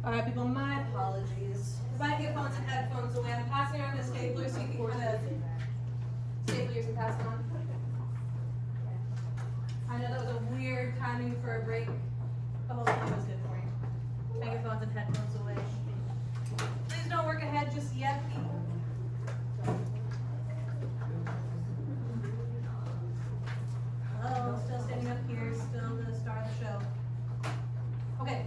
Alright, people, my apologies. If I get phones and headphones away, I'm passing around the stapler so you can kind of staple yours and pass it on. I know that was a weird timing for a break, but hopefully it was good for you. Take your phones and headphones away. Please don't work ahead just yet, people. Hello, still standing up here, still the star of the show. Okay,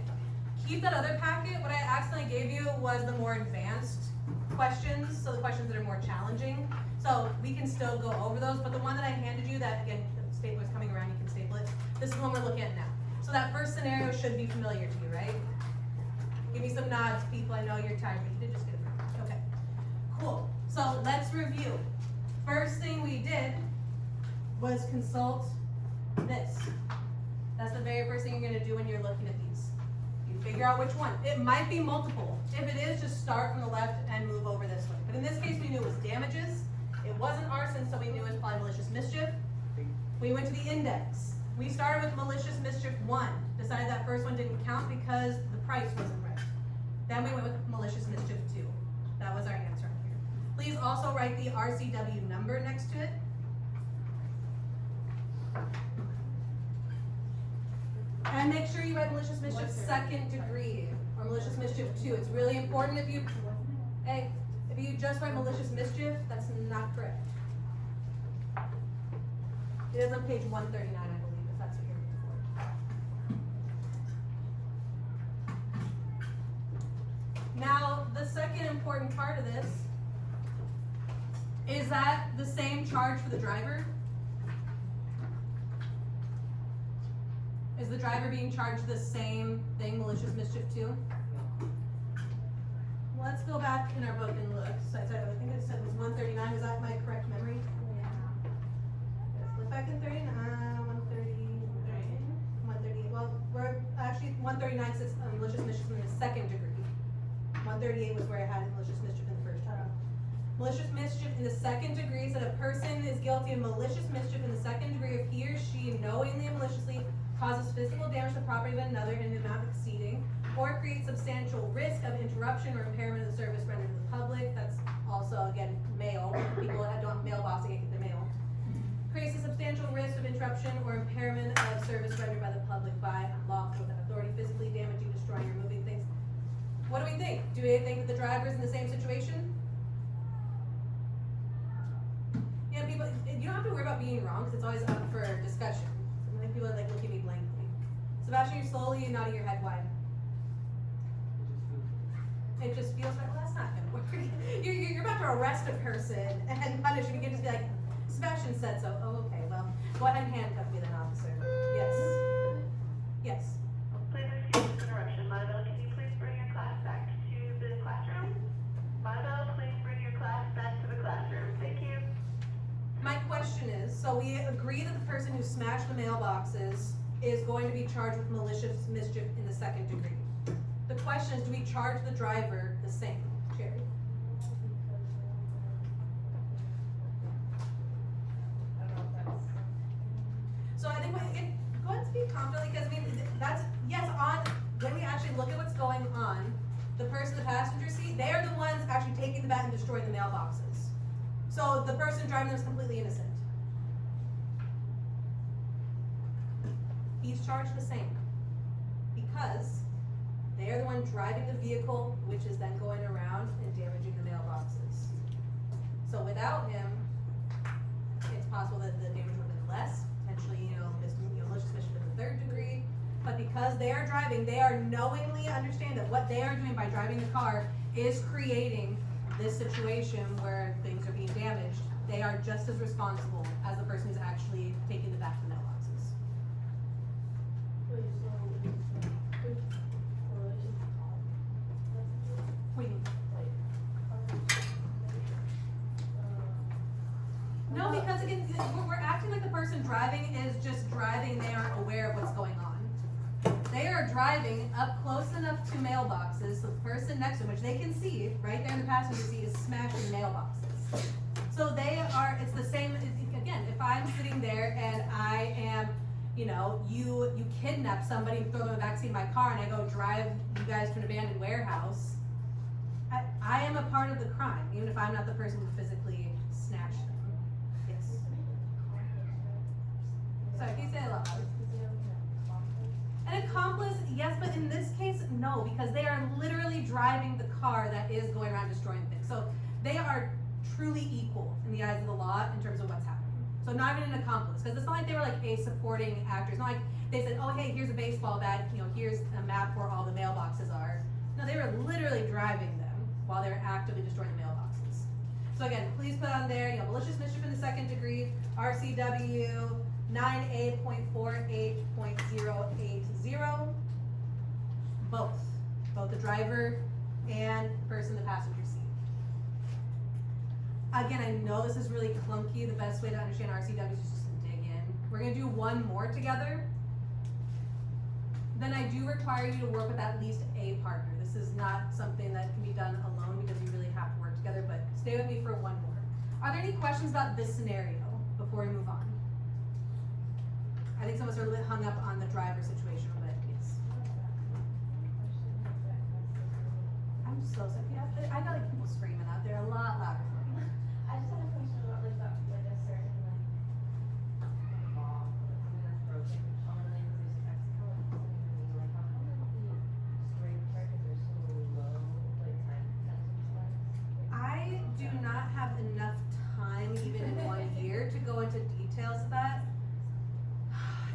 keep that other packet. What I accidentally gave you was the more advanced questions, so the questions that are more challenging. So we can still go over those, but the one that I handed you, that again, the stapler's coming around, you can staple it. This is the one we're looking at now. So that first scenario should be familiar to you, right? Give me some nods, people. I know you're tired, but you did just get it. Okay, cool. So let's review. First thing we did was consult this. That's the very first thing you're going to do when you're looking at these. You figure out which one. It might be multiple. If it is, just start from the left and move over this way. But in this case, we knew it was damages. It wasn't arson, so we knew it was probably malicious mischief. We went to the index. We started with malicious mischief 1. Decided that first one didn't count because the price wasn't right. Then we went with malicious mischief 2. That was our answer here. Please also write the RCW number next to it. And make sure you write malicious mischief 2nd degree or malicious mischief 2. It's really important if you just write malicious mischief, that's not correct. It is on page 139, I believe, if that's what you're looking for. Now, the second important part of this is that the same charge for the driver. Is the driver being charged the same thing, malicious mischief 2? Let's go back in our book and look. So I think it said it was 139. Is that my correct memory? Yeah. Let's look back in 39, 130. Well, we're actually 139 says malicious mischief in the 2nd degree. 138 was where I had malicious mischief in the first degree. Malicious mischief in the 2nd degree said a person is guilty of malicious mischief in the 2nd degree if he or she knowingly and maliciously causes physical damage to the property of another in an amount exceeding, or creates substantial risk of interruption or impairment of the service rendered to the public. That's also, again, mail. People that don't mailbox, they get the mail. Creates a substantial risk of interruption or impairment of service rendered by the public by unlawful authority, physically damaging, destroying, or moving things. What do we think? Do we think that the driver's in the same situation? Yeah, people, you don't have to worry about being wrong because it's always up for discussion. Like people like look at me blankly. Sebastian, you're slowly nodding your head wide. It just feels like, well, that's not gonna work. You're about to arrest a person and punish him. You can just be like, Sebastian said so. Oh, okay, well, go ahead and handcuff me then, officer. Yes. Yes. Please excuse this interruption. Milo, can you please bring your class back to the classroom? Milo, please bring your class back to the classroom. Thank you. My question is, so we agree that the person who smashed the mailboxes is going to be charged with malicious mischief in the 2nd degree. The question is, do we charge the driver the same? Jerry? I don't know if that's. So I think go ahead and speak confidently, because I mean, that's, yes, when we actually look at what's going on, the person in the passenger seat, they are the ones actually taking the bat and destroying the mailboxes. So the person driving them is completely innocent. He's charged the same because they are the one driving the vehicle, which is then going around and damaging the mailboxes. So without him, it's possible that the damage would have been less, potentially, malicious mischief in the 3rd degree. But because they are driving, they are knowingly understand that what they are doing by driving the car is creating this situation where things are being damaged. They are just as responsible as the person who's actually taking the back to the mailboxes. What do you mean? No, because again, we're acting like the person driving is just driving. They aren't aware of what's going on. They are driving up close enough to mailboxes, so the person next to them, which they can see right there in the passenger seat, is smashing mailboxes. So it's the same, again, if I'm sitting there and I am you know, you kidnap somebody and throw them in the backseat of my car and I go drive you guys to an abandoned warehouse, I am a part of the crime, even if I'm not the person who physically snatched them. Yes. Sorry, can you say it aloud? An accomplice, yes, but in this case, no, because they are literally driving the car that is going around destroying things. So they are truly equal in the eyes of the law in terms of what's happening. So not even an accomplice, because it's not like they were like a supporting actor. It's not like they said, oh hey, here's a baseball bat, you know, here's a map where all the mailboxes are. No, they were literally driving them while they were actively destroying the mailboxes. So again, please put on there, you know, malicious mischief in the second degree, RCW 9A.48.080, both the driver and the person in the passenger seat. Again, I know this is really clunky. The best way to understand RCW is just to dig in. We're gonna do one more together. Then I do require you to work with at least a partner. This is not something that can be done alone because you really have to work together, but stay with me for one more. Are there any questions about this scenario before we move on? I think some of us are a little bit hung up on the driver situation, but yes. I'm so sorry. Yeah, I got like people screaming out there a lot louder for me. I just had a question about like that, like a certain like law, like something that's broken commonly because there's Mexico and something like how come like the straight charges are so low, like sentence wise? I do not have enough time, even in 1 year, to go into details of that.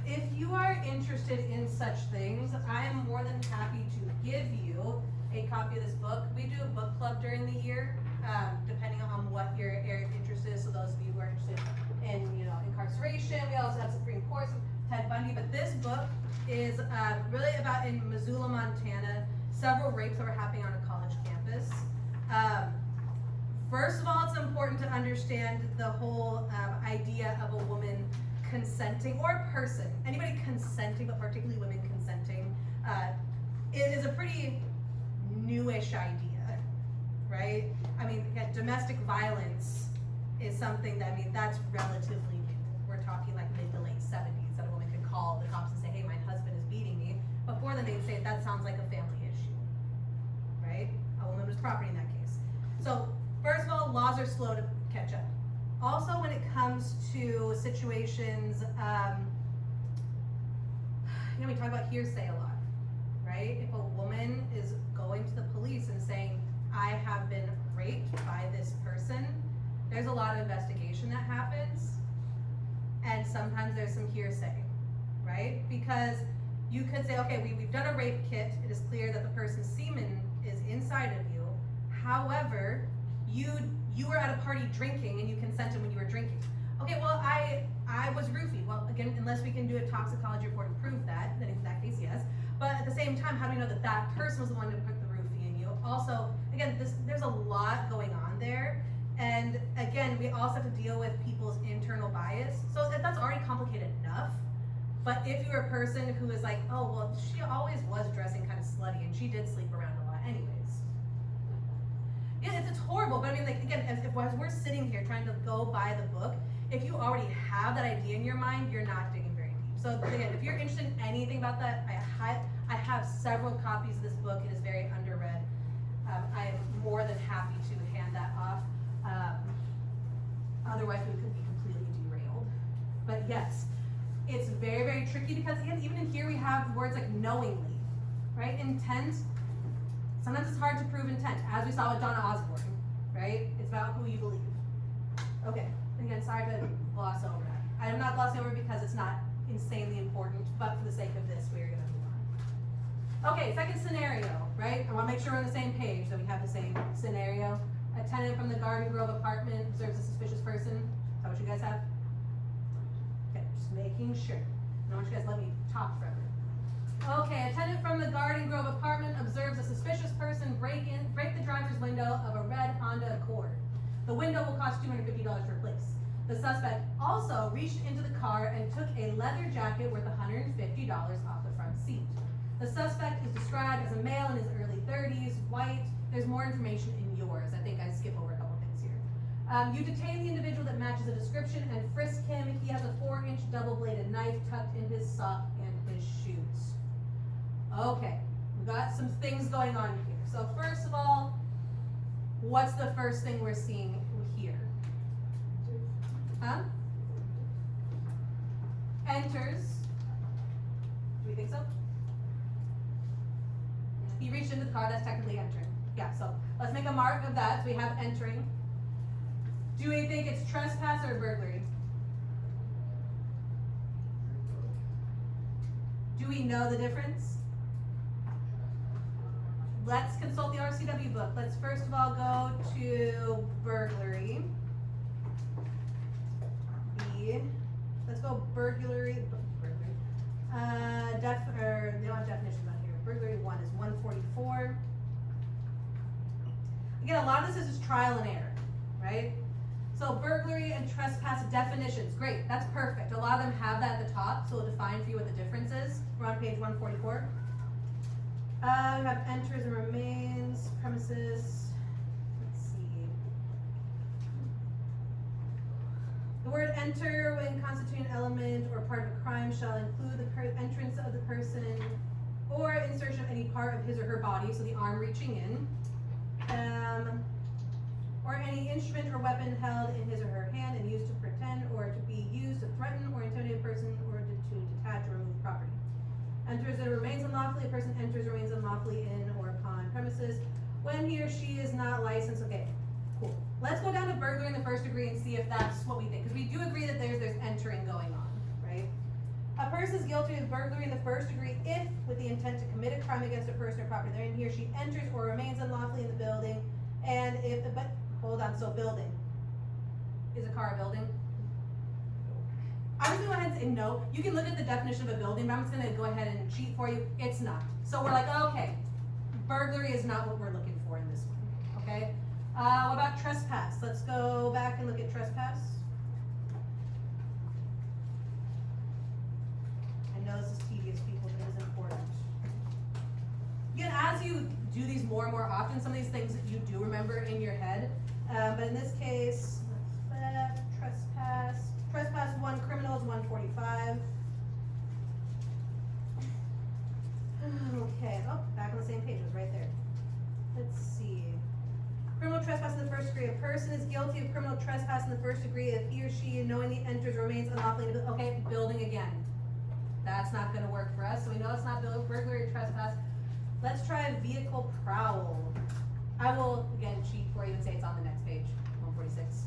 If you are interested in such things, I am more than happy to give you a copy of this book. We do a book club during the year, depending on what your area of interest is. So those of you who are interested in, you know, incarceration, we also have Supreme Court, Ted Bundy. But this book is really about in Missoula, Montana, several rapes that were happening on a college campus. First of all, it's important to understand the whole idea of a woman consenting, or a person, anybody consenting, but particularly women consenting, it is a pretty newish idea, right? I mean, again, domestic violence is something that, I mean, that's relatively new. We're talking like mid to late 70s that a woman could call the cops and say, hey, my husband is beating me. Before then, they'd say that sounds like a family issue, right? A woman was property in that case. So, first of all, laws are slow to catch up. Also, when it comes to situations, you know, we talk about hearsay a lot, right? If a woman is going to the police and saying, I have been raped by this person, there's a lot of investigation that happens, and sometimes there's some hearsay, right? Because you could say, okay, we've done a rape kit, it is clear that the person's semen is inside of you, however, you were at a party drinking and you consented when you were drinking. Okay, well, I was roofied. Well, again, unless we can do a toxicology report and prove that, then in that case, yes. But at the same time, how do we know that that person was the one who put the roofie in you? Also, again, there's a lot going on there. And again, we also have to deal with people's internal bias. So that's already complicated enough. But if you're a person who is like, oh, well, she always was dressing kind of slutty and she did sleep around a lot anyways. Yeah, it's horrible, but I mean, like, again, as we're sitting here trying to go by the book, if you already have that idea in your mind, you're not digging very deep. So again, if you're interested in anything about that, I have several copies of this book. It is very underread. I am more than happy to hand that off. Otherwise, we could be completely derailed. But yes, it's very, very tricky because again, even in here we have words like knowingly, right? Intent. Sometimes it's hard to prove intent, as we saw with Donna Osborne, right? It's about who you believe. Okay, again, sorry to gloss over that. I am not glossing over because it's not insanely important, but for the sake of this, we're gonna move on. Okay, second scenario, right? I wanna make sure we're on the same page, that we have the same scenario. A tenant from the Garden Grove apartment observes a suspicious person. Is that what you guys have? Okay, just making sure. I don't want you guys to let me talk forever. Okay, a tenant from the Garden Grove apartment observes a suspicious person break the driver's window of a red Honda Accord. The window will cost $250 to replace. The suspect also reached into the car and took a leather jacket worth $150 off the front seat. The suspect is described as a male in his early 30s, white. There's more information in yours. I think I skip over a couple things here. You detain the individual that matches the description and frisk him. He has a 4-inch double-bladed knife tucked in his sock and his shoes. Okay, we got some things going on here. So first of all, what's the first thing we're seeing here? Huh? Enters. Do we think so? He reached into the car, that's technically entering. Yeah, so let's make a mark of that. So we have entering. Do we think it's trespass or burglary? Do we know the difference? Let's consult the RCW book. Let's first of all go to burglary. Let's go burglary. They don't have definitions on here. Burglary 1 is 144. Again, a lot of this is just trial and error, right? So burglary and trespass definitions, great, that's perfect. A lot of them have that at the top, so we'll define for you what the difference is. We're on page 144. We have enters and remains, premises. Let's see. The word enter, when constituting an element or part of a crime, shall include the entrance of the person or insertion of any part of his or her body, so the arm reaching in. Or any instrument or weapon held in his or her hand and used to pretend or to be used to threaten or intimidate a person or to detach or remove property. Enters and remains unlawfully. A person enters or remains unlawfully in or upon premises when he or she is not licensed. Okay, cool. Let's go down to burglary in the first degree and see if that's what we think. Because we do agree that there's entering going on, right? A person is guilty of burglary in the first degree if, with the intent to commit a crime against a person or property therein, he or she enters or remains unlawfully in the building, and if, but, hold on, so building. Is a car a building? I'm just gonna go ahead and say no. You can look at the definition of a building, but I'm just gonna go ahead and cheat for you. It's not. So we're like, okay, burglary is not what we're looking for in this one, okay? What about trespass? Let's go back and look at trespass. I know this is tedious, people, but it is important. Again, as you do these more and more often, some of these things that you do remember in your head. But in this case, theft, trespass. Trespass 1, criminal is 145. Okay, oh, back on the same page, it was right there. Let's see. Criminal trespass in the first degree. A person is guilty of criminal trespass in the first degree if he or she knowingly enters or remains unlawfully in a building. Okay, building again. That's not gonna work for us, so we know it's not burglary or trespass. Let's try a vehicle prowl. I will, again, cheat for you and say it's on the next page, 146.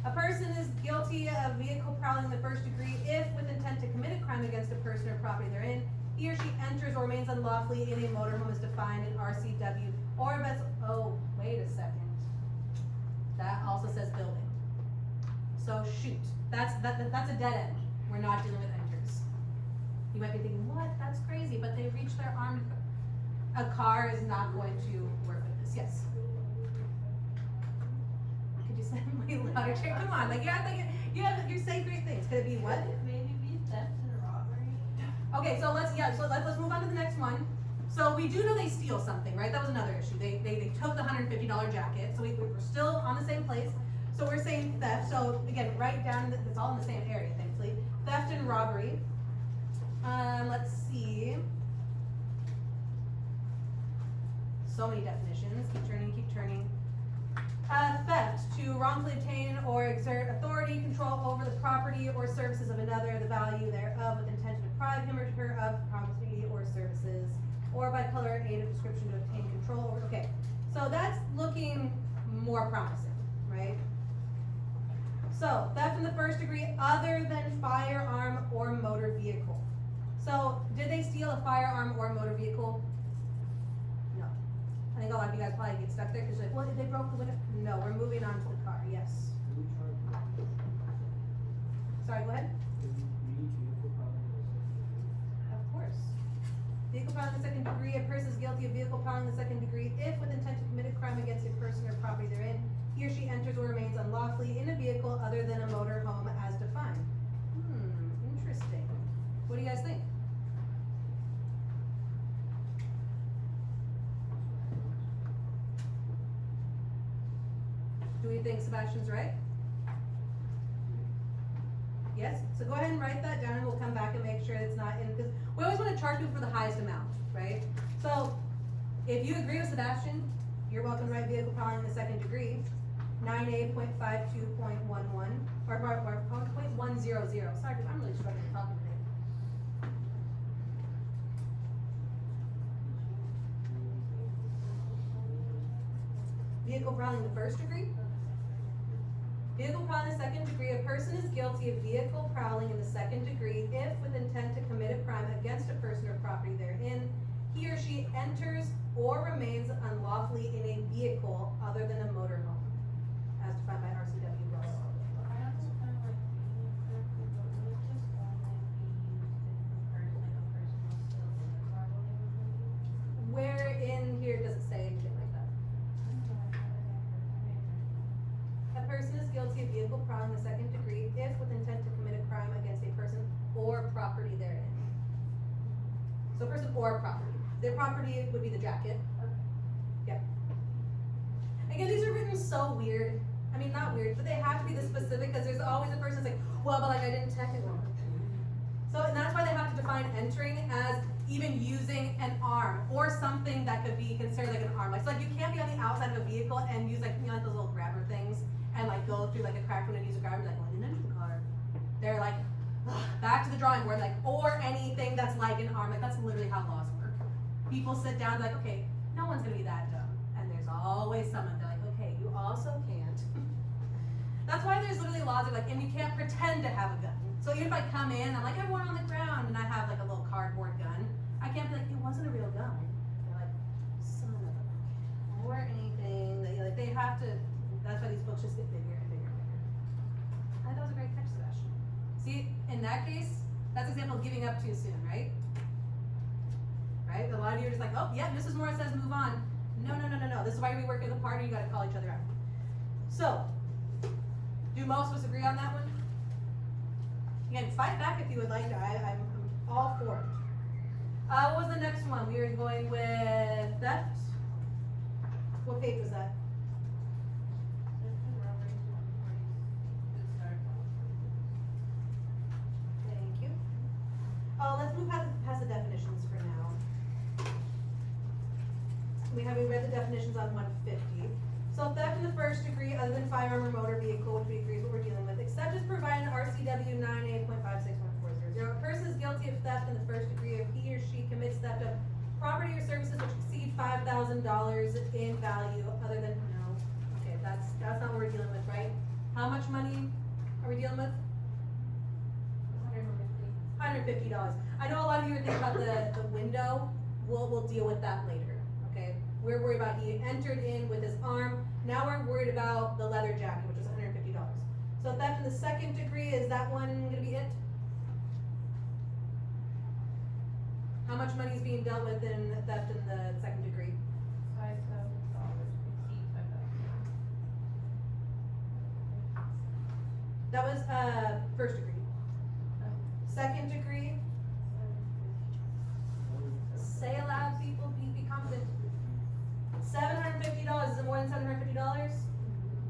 A person is guilty of vehicle prowling in the first degree if, with intent to commit a crime against a person or property therein, he or she enters or remains unlawfully in a motorhome as defined in RCW or a vessel. Oh, wait a second. That also says building. So shoot, that's a dead end. We're not dealing with enters. You might be thinking, what? That's crazy, but they reach their arm. A car is not going to work with this. Yes. Could you say it louder? Come on, like you say great things. Could it be what? Maybe be theft and robbery. Okay, so let's move on to the next one. So we do know they steal something, right? That was another issue. They took the $150 jacket, so we're still on the same place. So we're saying theft. So again, write down that it's all in the same area, thankfully. Theft and robbery. Let's see. So many definitions. Keep turning. Theft, to wrongfully obtain or exert authority, control over the property or services of another, the value thereof, with intent to deprive him or her of property or services, or by color, aid of description to obtain control over. Okay, so that's looking more promising, right? So, theft in the first degree other than firearm or motor vehicle. So, did they steal a firearm or motor vehicle? No. I think a lot of you guys probably get stuck there because you're like, well, they broke the window. No, we're moving on to the car, yes. Sorry, go ahead. Of course. Vehicle prowling in the second degree, a person is guilty of vehicle prowling in the second degree if, with intent to commit a crime against a person or property therein, he or she enters or remains unlawfully in a vehicle other than a motor home as defined. Interesting. What do you guys think? Do Do we think Sebastian's right? Yes, so go ahead and write that down, and we'll come back and make sure it's not in, because we always wanna charge people for the highest amount, right? So, if you agree with Sebastian, you're welcome to write vehicle prowling in the second degree, 9A.52.11, or 0.100, sorry, I'm really struggling talking today. Vehicle prowling in the first degree. Vehicle prowling in the second degree, a person is guilty of vehicle prowling in the second degree if with intent to commit a crime against a person or property therein, he or she enters or remains unlawfully in a vehicle other than a motorhome, as defined by RCW. I also kind of like reading correctly, but would it just only be used if the person, like a person was still in the car while they were moving? Where in here does it say anything like that? A person is guilty of vehicle prowling in the second degree if with intent to commit a crime against a person or property therein. So person or property. Their property would be the jacket. Yep. Again, these are written so weird. I mean, not weird, but they have to be this specific because there's always a person that's like, well, but like I didn't check it. So and that's why they have to define entering as even using an arm or something that could be considered like an arm. Like, so like you can't be on the outside of a vehicle and use like, you know, like those little grabber things and like go through like a crack window and use a grabber and be like, well, I didn't enter the car. They're like, ugh, back to the drawing board, like, or anything that's like an arm. Like that's literally how laws work. People sit down like, okay, no one's gonna be that dumb. And there's always someone, they're like, okay, you also can't. That's why there's literally laws that are like, and you can't pretend to have a gun. So even if I come in, I'm like, I have one on the ground, and I have like a little cardboard gun, I can't be like, it wasn't a real gun. They're like, son of a, or anything, like they have to, that's why these books just get bigger and bigger and bigger. I thought that was a great catch, Sebastian. See, in that case, that's an example of giving up too soon, right? Right? A lot of you are just like, oh, yeah, Mrs. Moore says move on. No. This is why we work as a party, you gotta call each other out. So, do most of us agree on that one? Again, fight back if you would like to. I'm all for it. What was the next one? We were going with theft. What page was that? Thank you. Let's move past the definitions for now. We read the definitions on 150. So theft in the first degree, other than firearm or motor vehicle, which we agree is what we're dealing with, except as provided in RCW 9A.56.400. A person is guilty of theft in the first degree if he or she commits theft of property or services which exceed $5,000 in value, other than, no, okay, that's not what we're dealing with, right? How much money are we dealing with? $150. I know a lot of you are thinking about the window. We'll deal with that later, okay? We're worried about he entered in with his arm. Now we're worried about the leather jacket, which is $150. So theft in the second degree, is that one gonna be it? How much money is being dealt with in theft in the second degree? $5,000 exceed $5,000. That was first degree. Second degree, say aloud, people, be confident. $750, is it more than $750?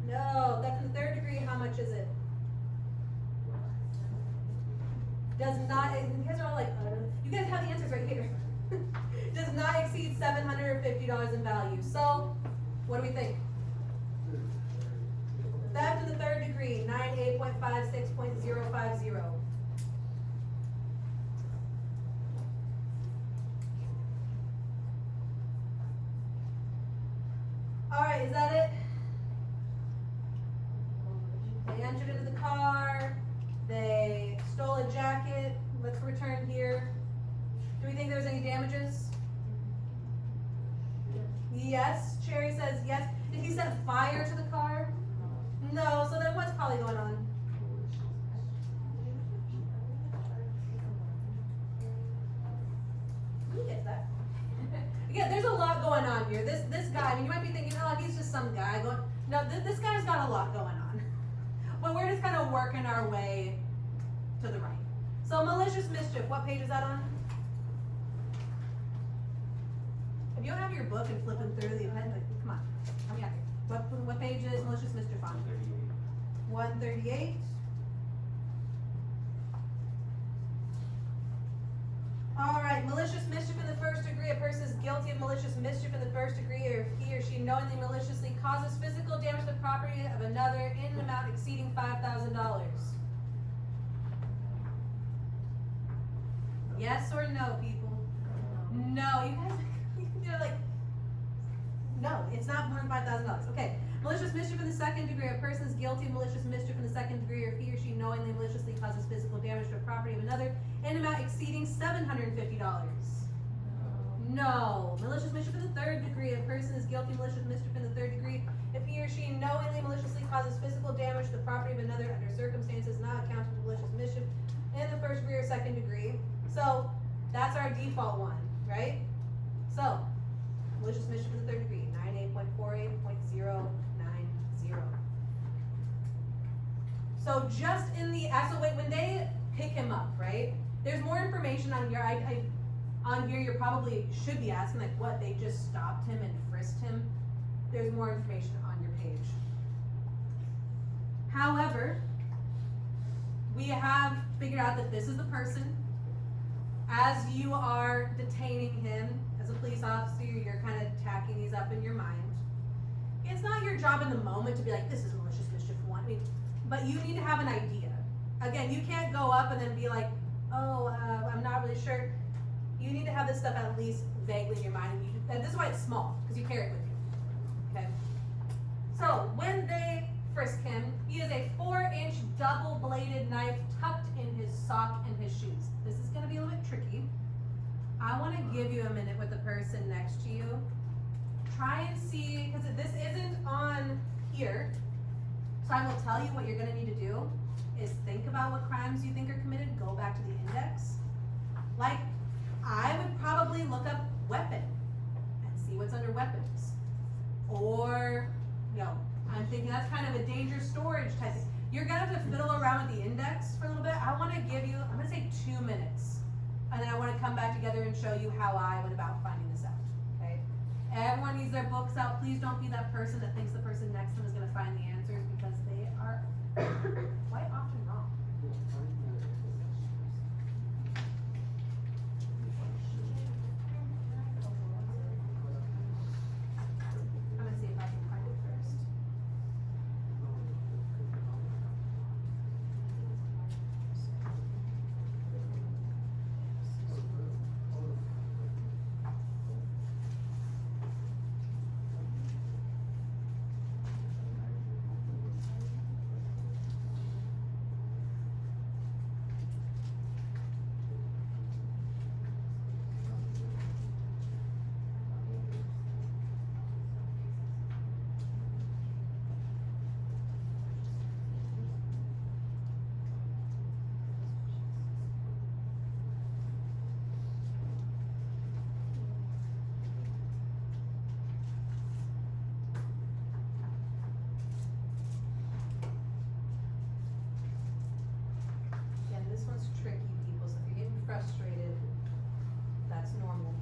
No, that's in the third degree, how much is it? Does not, you guys are all like, you guys have the answers right here. Does not exceed $750 in value. So, what do we think? Theft in the third degree, 9A.56.050. Alright, is that it? They entered into the car, they stole a jacket, let's return here. Do we think there was any damages? Yes, Cherry says yes. Did he set fire to the car? No, so then what's probably going on? Who gets that? Again, there's a lot going on here. This guy, I mean, you might be thinking, oh, he's just some guy going. No, this guy's got a lot going on. But we're just kind of working our way to the right. So malicious mischief, what page is that on? If you don't have your book and flipping through the appendix, come on, help me out here. What page is malicious mischief on? 138. All right, malicious mischief in the first degree. A person is guilty of malicious mischief in the first degree, or if he or she knowingly maliciously causes physical damage to the property of another in an amount exceeding $5,000. Yes or no, people? No, you guys, you're like, no, it's not more than $5,000. Okay. Malicious mischief in the second degree. A person is guilty of malicious mischief in the second degree, or if he or she knowingly maliciously causes physical damage to the property of another in an amount exceeding $750. No. Malicious mischief in the third degree. A person is guilty of malicious mischief in the third degree, if he or she knowingly maliciously causes physical damage to the property of another under circumstances not accounted for malicious mischief in the first degree or second degree. So that's our default one, right? So malicious mischief in the third degree, 98.48.090. So just in the, so wait, when they pick him up, right? There's more information on here. On here, you probably should be asking like, what? They just stopped him and frisked him. There's more information on your page. However, we have figured out that this is the person. As you are detaining him as a police officer, you're kind of tacking these up in your mind. It's not your job in the moment to be like, this is malicious mischief one. I mean, but you need to have an idea. Again, you can't go up and then be like, oh, I'm not really sure. You need to have this stuff at least vaguely in your mind. And this is why it's small, because you carry it with you. Okay? So, when they frisk him, he has a 4-inch double-bladed knife tucked in his sock and his shoes. This is going to be a little bit tricky. I want to give you a minute with the person next to you. Try and see, because this isn't on here, so I will tell you what you're going to need to do is think about what crimes you think are committed, go back to the index. Like, I would probably look up weapon and see what's under weapons. Or, you know, I'm thinking that's kind of a dangerous storage type thing. You're going to have to fiddle around with the index for a little bit. I want to give you, I'm going to say 2 minutes. And then I want to come back together and show you how I went about finding this out, okay? Everyone needs their books out. Please don't be that person that thinks the person next to them is going to find the answers, because they are quite often wrong. I'm going to see if I can find it first. Again, this one's tricky, people, so if you're getting frustrated, that's normal.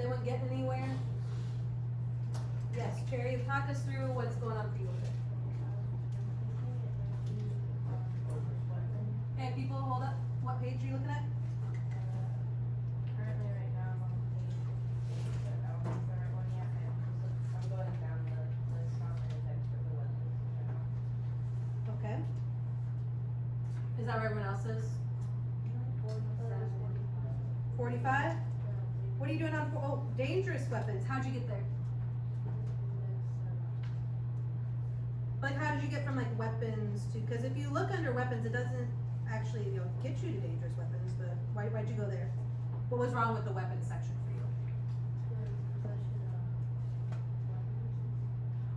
Is anyone getting anywhere? Yes, Cherry, talk us through what's going on for you with it. Hey, people, hold up. What page are you looking at? Currently, right now, I'm on page 8, but I don't think it's the right one yet. I'm going down the list on the index for the weapons. Okay. Is that where everyone else is? 45? What are you doing on, dangerous weapons, how'd you get there? Like, how did you get from like weapons to, cause if you look under weapons, it doesn't actually, get you to dangerous weapons, but why'd you go there? What was wrong with the weapons section for you?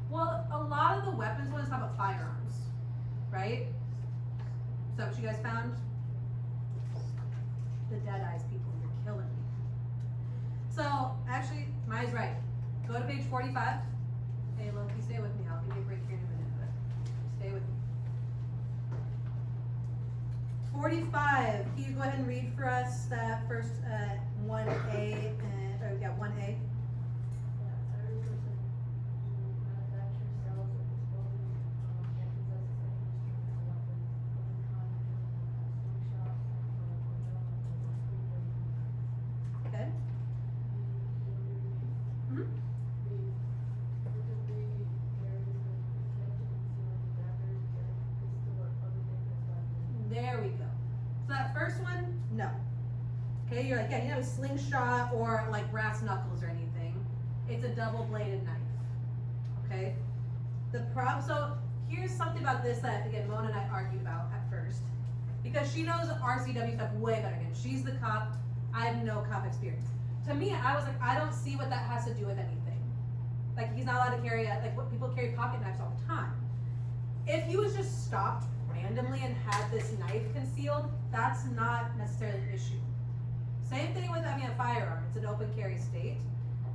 Well, a lot of the weapons ones have a firearms, right? Is that what you guys found? The dead eyes people, you're killing me. So, actually, Maya's right. Go to page 45. Hey, Loki, stay with me. I'll give you a break here in a minute, but stay with me. 45. Can you go ahead and read for us that first 1A, 1A? Okay. Mhm. There we go. So that first one, no. Okay, you're like, yeah, you have a slingshot or like brass knuckles or anything. It's a double-bladed knife. Okay? The problem, so here's something about this that, again, Mona and I argued about at first. Because she knows RCW stuff way better. Again, she's the cop. I have no cop experience. To me, I was like, I don't see what that has to do with anything. Like, he's not allowed to carry, like, what people carry pocket knives all the time. If he was just stopped randomly and had this knife concealed, that's not necessarily an issue. Same thing with having a firearm, it's an open carry state.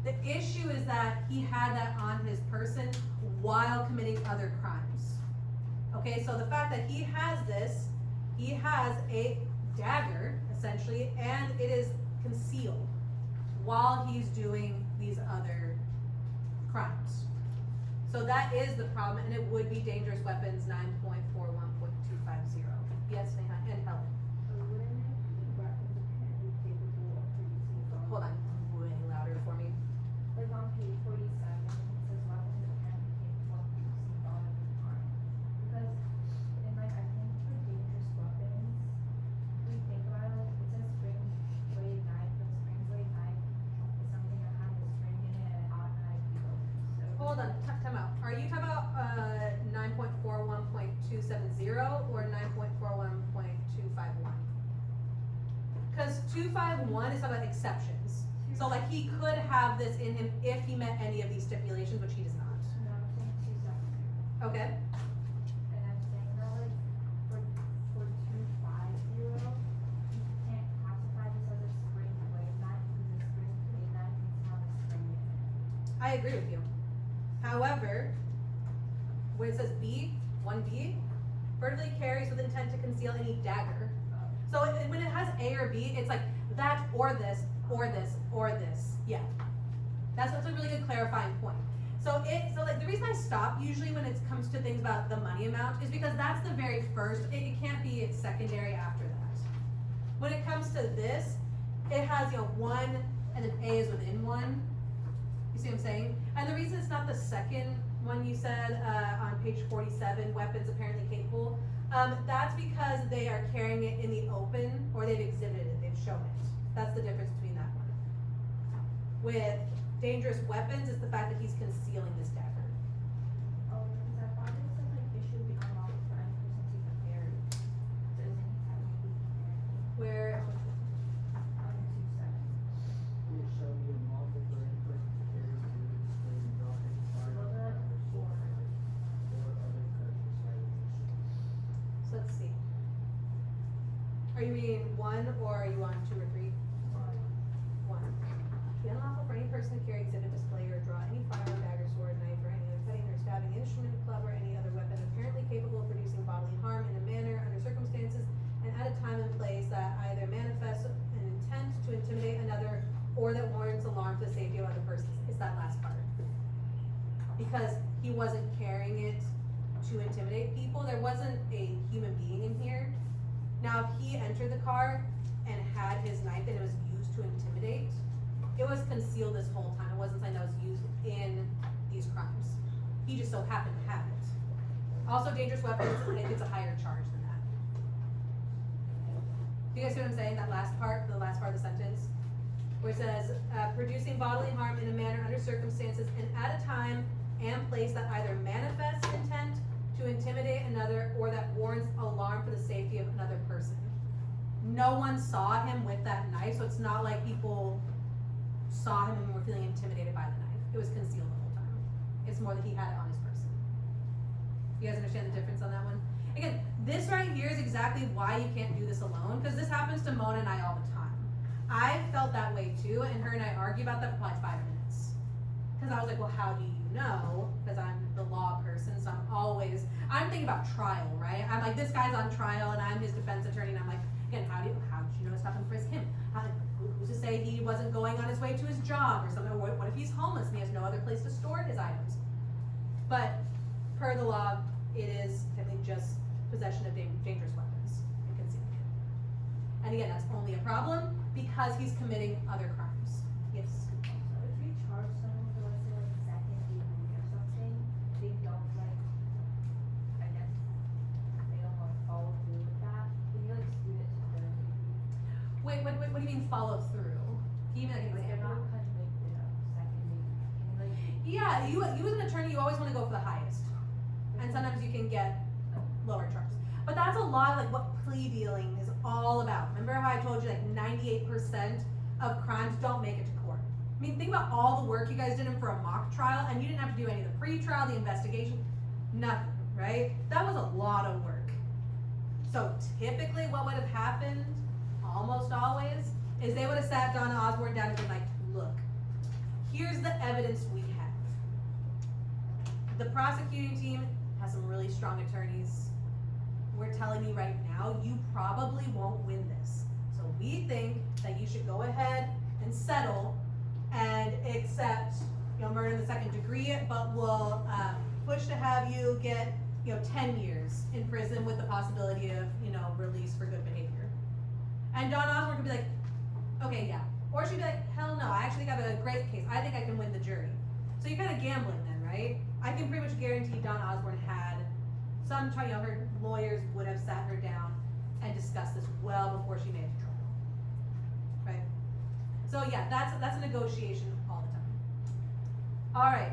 The issue is that he had that on his person while committing other crimes. Okay, so the fact that he has this, he has a dagger, essentially, and it is concealed while he's doing these other crimes. So that is the problem, and it would be dangerous weapons 9.41.250. Yes, Neha, and Helen. Hold on, way louder for me. Like on page 47, it says weapons apparently capable of producing bodily harm. Because in like, I think for dangerous weapons, we think about it, it says spring blade knife, but spring blade knife is something that has a spring in it and automatically opens. So Hold on, time out. Are you talking about 9.41.270 or 9.41.251? Because 251 is about exceptions. So like he could have this in him if he met any of these stipulations, which he does not. no, I'm saying 270. Okay. And I'm saying that like for 250, you can't classify this as a spring blade knife because a spring blade knife needs to have a spring in it. I agree with you. However, when it says B, 1B, furtively carries with intent to conceal any dagger. So when it has A or B, it's like that or this, or this, or this. Yeah. That's a really good clarifying point. So like the reason I stop usually when it comes to things about the money amount is because that's the very first, it can't be secondary after that. When it comes to this, it has, 1 and then A is within 1. You see what I'm saying? And the reason it's not the second one you said on page 47, weapons apparently capable, that's because they are carrying it in the open or they've exhibited it, they've shown it. That's the difference between that one. With dangerous weapons, it's the fact that he's concealing this dagger. Oh, because I thought it said like it should be unlawful for any person to even carry. So isn't he technically carrying? Where, On 270. It shall be unlawful for any person to carry, use, display, and draw any firearm, or other precious item. so let's see. Are you reading 1 or are you on 2 or 3? 1. To be unlawful for any person to carry, exhibit, display, or draw any firearm, dagger, sword, knife, or any other cutting or stabbing instrument, club, or any other weapon apparently capable of producing bodily harm in a manner, under circumstances, and at a time and place that either manifests an intent to intimidate another or that warrants alarm to the safety of other persons. It's that last part. Because he wasn't carrying it to intimidate people. There wasn't a human being in here. Now, if he entered the car and had his knife and it was used to intimidate, it was concealed this whole time. It wasn't something that was used in these crimes. He just so happened to have it. Also, dangerous weapons, it gets a higher charge than that. Do you guys see what I'm saying? That last part, the last part of the sentence, where it says, producing bodily harm in a manner under circumstances and at a time and place that either manifests intent to intimidate another or that warrants alarm for the safety of another person. No one saw him with that knife, so it's not like people saw him and were feeling intimidated by the knife. It was concealed the whole time. It's more that he had it on his person. You guys understand the difference on that one? Again, this right here is exactly why you can't do this alone, because this happens to Mona and I all the time. I felt that way too, and her and I argue about that for probably 5 minutes. Because I was like, well, how do you know? Because I'm the law person, so I'm thinking about trial, right? I'm like, this guy's on trial, and I'm his defense attorney, and I'm like, again, how did you know to stop and frisk him? Who's to say he wasn't going on his way to his job or something? Or what if he's homeless and he has no other place to store his items? But per the law, it is technically just possession of dangerous weapons and concealment. And again, that's only a problem because he's committing other crimes. Yes. So if you charge someone for, let's say, like second degree or something, they don't like, I guess, they don't like follow through with that, then you like scoot it to third degree. Wait, what do you mean follow through? Can you give me an Like they're example? not convicted of second degree. Can you like, Yeah, you as an attorney, you always want to go for the highest. And sometimes you can get lower charges. But that's a lot of like what plea dealing is all about. Remember how I told you like 98% of crimes don't make it to court? I mean, think about all the work you guys did in for a mock trial, and you didn't have to do any of the pre-trial, the investigation, nothing, right? That was a lot of work. So typically what would have happened, almost always, is they would have sat Donna Osborne down and been like, look, here's the evidence we have. The prosecuting team has some really strong attorneys. We're telling you right now, you probably won't win this. So we think that you should go ahead and settle and accept, murder in the second degree, but we'll push to have you get, 10 years in prison with the possibility of, release for good behavior. And Dawn Osborne could be like, okay, yeah. Or she'd be like, hell no, I actually got a great case. I think I can win the jury. So you're kind of gambling then, right? I can pretty much guarantee Dawn Osborne had some time, her lawyers would have sat her down and discussed this well before she made it to trial, right? So yeah, that's a negotiation all the time. All right,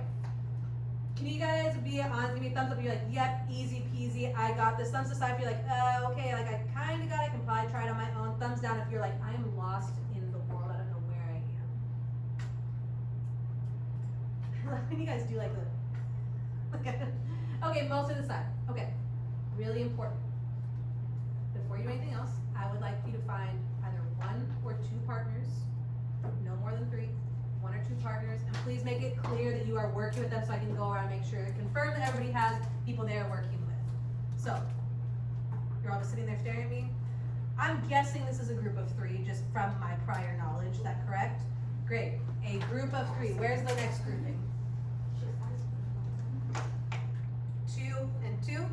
can you guys be honest? Give me a thumbs up if you're like, yep, easy peasy, I got this. Thumbs aside if you're like, okay, like I kind of got it, I can probably try it on my own. Thumbs down if you're like, I am lost in the world, I don't know where I am. When you guys do like the, okay, most of the side. Okay, really important. Before you do anything else, I would like you to find either 1 or 2 partners, no more than 3, 1 or 2 partners, and please make it clear that you are working with them so I can go around and make sure, confirm that everybody has people they are working with. So, you're all just sitting there staring at me. I'm guessing this is a group of 3 just from my prior knowledge, is that correct? Great, a group of 3. Where's the next grouping? 2 and 2.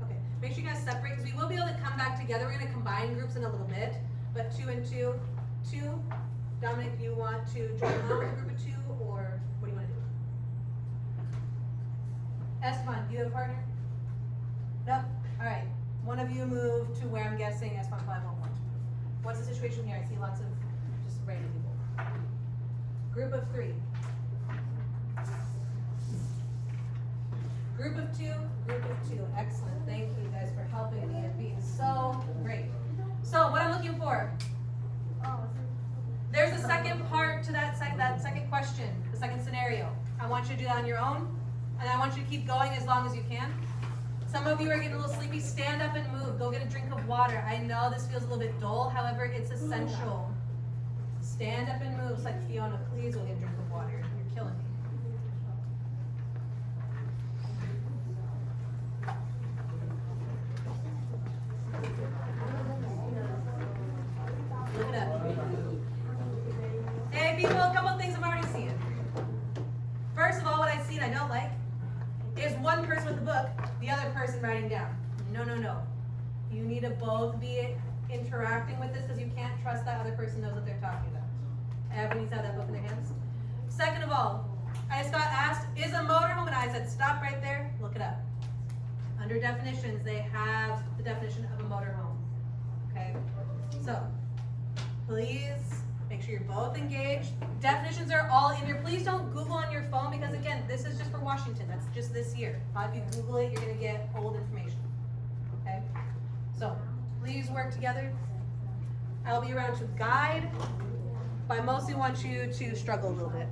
Okay, make sure you guys separate because we will be able to come back together. We're going to combine groups in a little bit, but 2 and 2. 2. Dominic, do you want to join on with a group of 2, or what do you want to do? Esteban, do you have a partner? Nope. All right. One of you move to where I'm guessing Esteban probably won't want to move. What's the situation here? I see lots of just random people. Group of 3. Group of 2, group of 2. Excellent. Thank you guys for helping me and being so great. So what I'm looking for, there's a second part to that second question, the second scenario. I want you to do that on your own, and I want you to keep going as long as you can. Some of you are getting a little sleepy. Stand up and move. Go get a drink of water. I know this feels a little bit dull, however, it's essential. Stand up and move. It's like Fiona, please go get a drink of water. You're killing me. Look it up. Hey people, a couple of things I'm already seeing. First of all, what I see and I don't like is one person with the book, the other person writing down. No, no, no. You need to both be interacting with this because you can't trust that other person knows what they're talking about. Everybody needs to have that book in their hands. Second of all, I just got asked, is a motorhome? And I said, stop right there, look it up. Under definitions, they have the definition of a motorhome. Okay? So So, please make sure you're both engaged. Definitions are all in here. Please don't Google on your phone because again, this is just for Washington. That's just this year. If you Google it, you're gonna get old information. Okay? So, please work together. I'll be around to guide, but I mostly want you to struggle a little bit.